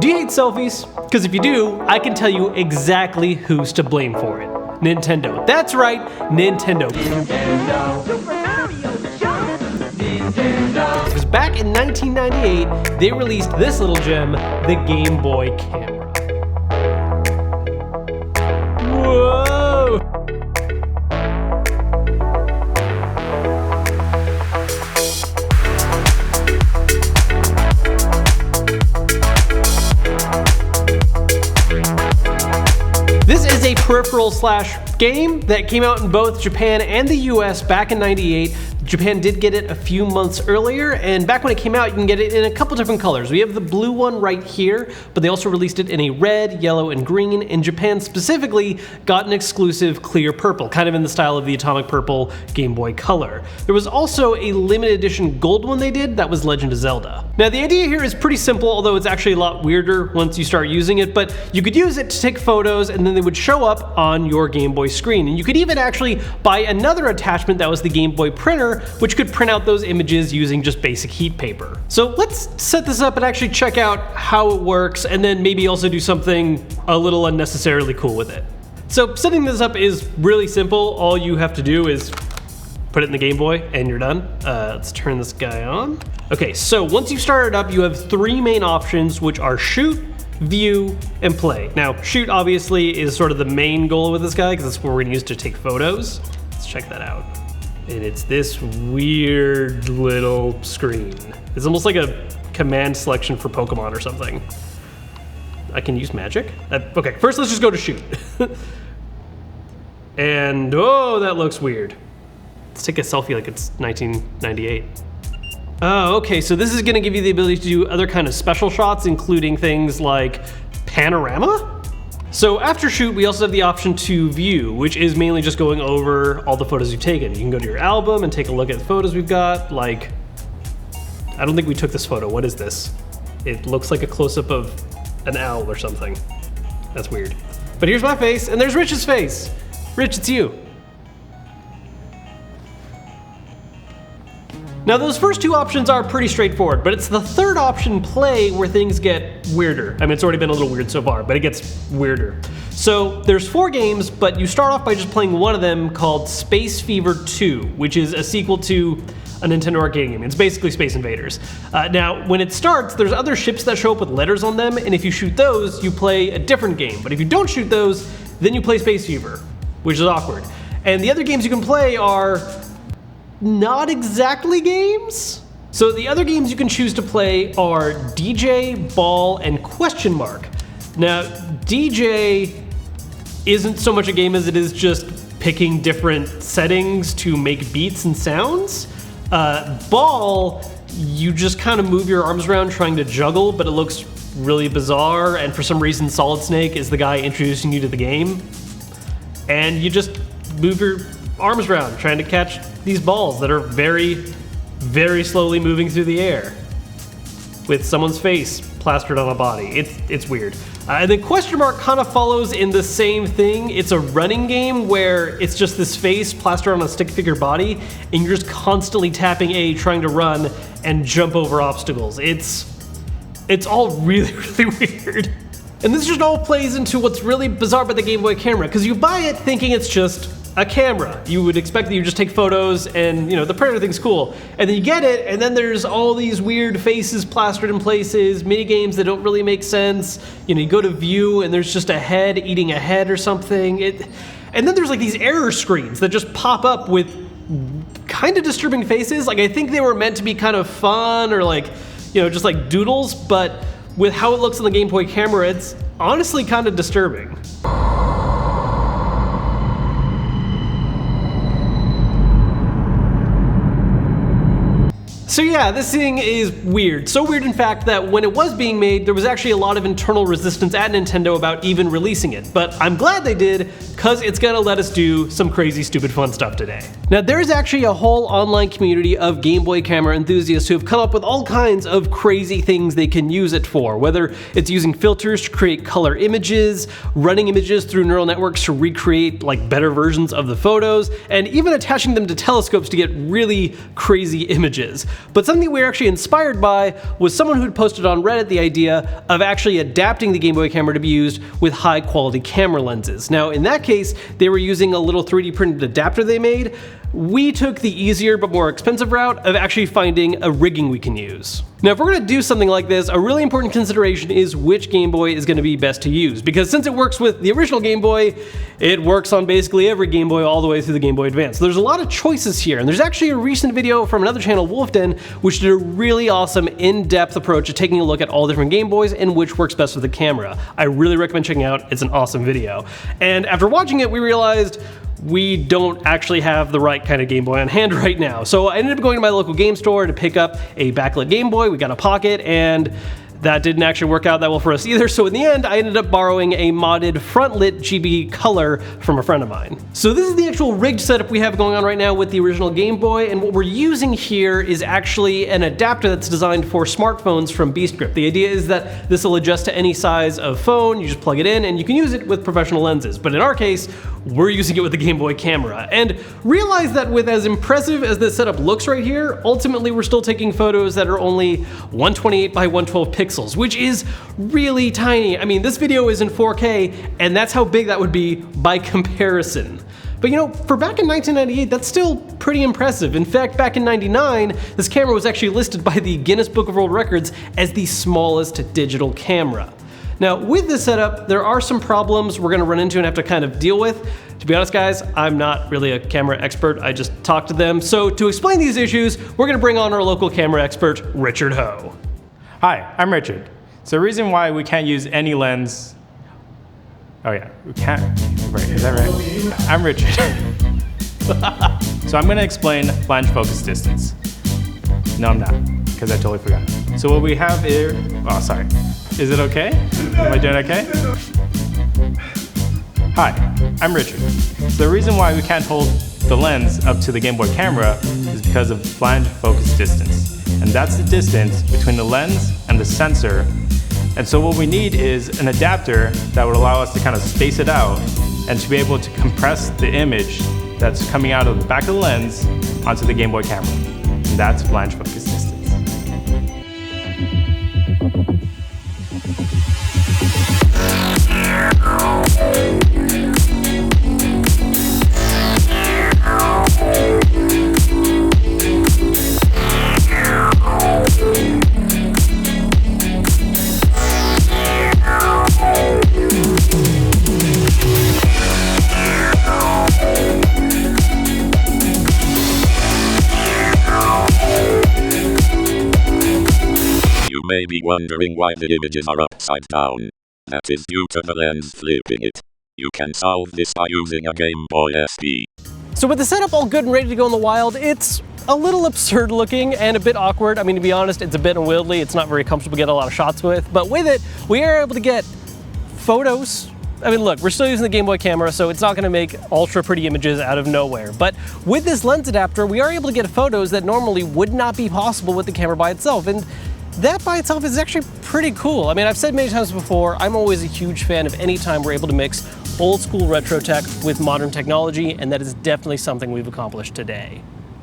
Do you hate selfies? Because if you do, I can tell you exactly who's to blame for it. Nintendo. That's right, Nintendo. Super Mario Jump! Nintendo! Because back in 1998, they released this little gem, the Game Boy camera. Whoa! This is a peripheral slash game that came out in both Japan and the US back in '98. Japan did get it a few months earlier, and back when it came out, you can get it in a couple different colors. We have the blue one right here, but they also released it in a red, yellow, and green, and Japan specifically got an exclusive clear purple, kind of in the style of the Atomic Purple Game Boy Color. There was also a limited edition gold one they did that was Legend of Zelda. Now, the idea here is pretty simple, although it's actually a lot weirder once you start using it, but you could use it to take photos, and then they would show up on your Game Boy screen. And you could even actually buy another attachment that was the Game Boy printer, which could print out those images using just basic heat paper. So let's set this up and actually check out how it works, and then maybe also do something a little unnecessarily cool with it. So setting this up is really simple. All you have to do is put it in the Game Boy and you're done. Let's turn this guy on. Okay, so once you've started up, you have three main options, which are shoot, view, and play. Now, shoot obviously is sort of the main goal with this guy because that's what we're gonna use to take photos. Let's check that out. And it's this weird little screen. It's almost like a command selection for Pokemon or something. I can use magic? Okay, first let's just go to shoot. And, oh, that looks weird. Let's take a selfie like it's 1998. Oh, okay, so this is gonna give you the ability to do other kind of special shots, including things like panorama? So after shoot, we also have the option to view, which is mainly just going over all the photos you've taken. You can go to your album and take a look at the photos we've got. Like, I don't think we took this photo. What is this? It looks like a close-up of an owl or something. That's weird. But here's my face, and there's Rich's face. Rich, it's you. Now those first two options are pretty straightforward, but it's the third option, play, where things get weirder. I mean, it's already been a little weird so far, but it gets weirder. So there's 4 games, but you start off by just playing one of them called Space Fever 2, which is a sequel to a Nintendo arcade game. It's basically Space Invaders. Now, when it starts, there's other ships that show up with letters on them, and if you shoot those, you play a different game. But if you don't shoot those, then you play Space Fever, which is awkward. And the other games you can play are not exactly games. So the other games you can choose to play are DJ, Ball, and Question Mark. Now, DJ isn't so much a game as it is just picking different settings to make beats and sounds. Ball, you just kind of move your arms around trying to juggle, but it looks really bizarre, and for some reason Solid Snake is the guy introducing you to the game. And you just move your arms around trying to catch these balls that are very, very slowly moving through the air with someone's face plastered on a body. It's weird. And then Question Mark kind of follows in the same thing. It's a running game where it's just this face plastered on a stick figure body, and you're just constantly tapping A, trying to run and jump over obstacles. It's all really, really weird. And this just all plays into what's really bizarre about the Game Boy camera, because you buy it thinking it's just a camera. You would expect that you just take photos and, you know, the printer thing's cool. And then you get it, and then there's all these weird faces plastered in places, mini games that don't really make sense. You know, you go to view and there's just a head eating a head or something. And then there's like these error screens that just pop up with kind of disturbing faces. Like, I think they were meant to be kind of fun or like, you know, just like doodles, but with how it looks on the Game Boy camera, it's honestly kind of disturbing. So yeah, this thing is weird. So weird, in fact, that when it was being made, there was actually a lot of internal resistance at Nintendo about even releasing it. But I'm glad they did, because it's gonna let us do some crazy, stupid fun stuff today. Now, there's actually a whole online community of Game Boy camera enthusiasts who have come up with all kinds of crazy things they can use it for, whether it's using filters to create color images, running images through neural networks to recreate like better versions of the photos, and even attaching them to telescopes to get really crazy images. But something we were actually inspired by was someone who had posted on Reddit the idea of actually adapting the Game Boy camera to be used with high quality camera lenses. Now in that case, they were using a little 3D printed adapter they made. We took the easier but more expensive route of actually finding a rigging we can use. Now if we're going to do something like this, a really important consideration is which Game Boy is going to be best to use, because since it works with the original Game Boy, it works on basically every Game Boy all the way through the Game Boy Advance. So there's a lot of choices here, and there's actually a recent video from another channel, Wolfden, which did a really awesome in-depth approach to taking a look at all different Game Boys and which works best with the camera. I really recommend checking out, it's an awesome video. And after watching it, we realized we don't actually have the right kind of Game Boy on hand right now. So I ended up going to my local game store to pick up a backlit Game Boy. We got a Pocket, and that didn't actually work out that well for us either, so in the end, I ended up borrowing a modded front-lit GB color from a friend of mine. So this is the actual rigged setup we have going on right now with the original Game Boy, and what we're using here is actually an adapter that's designed for smartphones from Beastgrip. The idea is that this will adjust to any size of phone, you just plug it in, and you can use it with professional lenses. But in our case, we're using it with the Game Boy camera. And realize that with as impressive as this setup looks right here, ultimately we're still taking photos that are only 128 by 112 pixels, which is really tiny. I mean, this video is in 4K, and that's how big that would be by comparison. But you know, for back in 1998, that's still pretty impressive. In fact, back in 99, this camera was actually listed by the Guinness Book of World Records as the smallest digital camera. Now, with this setup, there are some problems we're gonna run into and have to kind of deal with. To be honest, guys, I'm not really a camera expert, I just talk to them. So to explain these issues, we're gonna bring on our local camera expert, Richard Ho. Hi, I'm Richard. So the reason why we can't use any lens, oh yeah, we can't, right, is that right? I'm Richard. So I'm gonna explain flange focus distance. No, I'm not, because I totally forgot. So what we have here, oh, sorry. Is it okay? Am I doing okay? Hi, I'm Richard. So the reason why we can't hold the lens up to the Game Boy camera is because of flange focus distance. And that's the distance between the lens and the sensor. And so what we need is an adapter that would allow us to kind of space it out and to be able to compress the image that's coming out of the back of the lens onto the Game Boy camera. And that's flange focus distance. You may be wondering why the images are upside down. That is due to the lens flipping it. You can solve this by using a Game Boy SP. So with the setup all good and ready to go in the wild, it's a little absurd looking and a bit awkward. I mean, to be honest, it's a bit unwieldy. It's not very comfortable to get a lot of shots with, but with it, we are able to get photos. I mean, look, we're still using the Game Boy camera, so it's not gonna make ultra pretty images out of nowhere. But with this lens adapter, we are able to get photos that normally would not be possible with the camera by itself. And that by itself is actually pretty cool. I mean, I've said many times before, I'm always a huge fan of any time we're able to mix old school retro tech with modern technology, and that is definitely something we've accomplished today.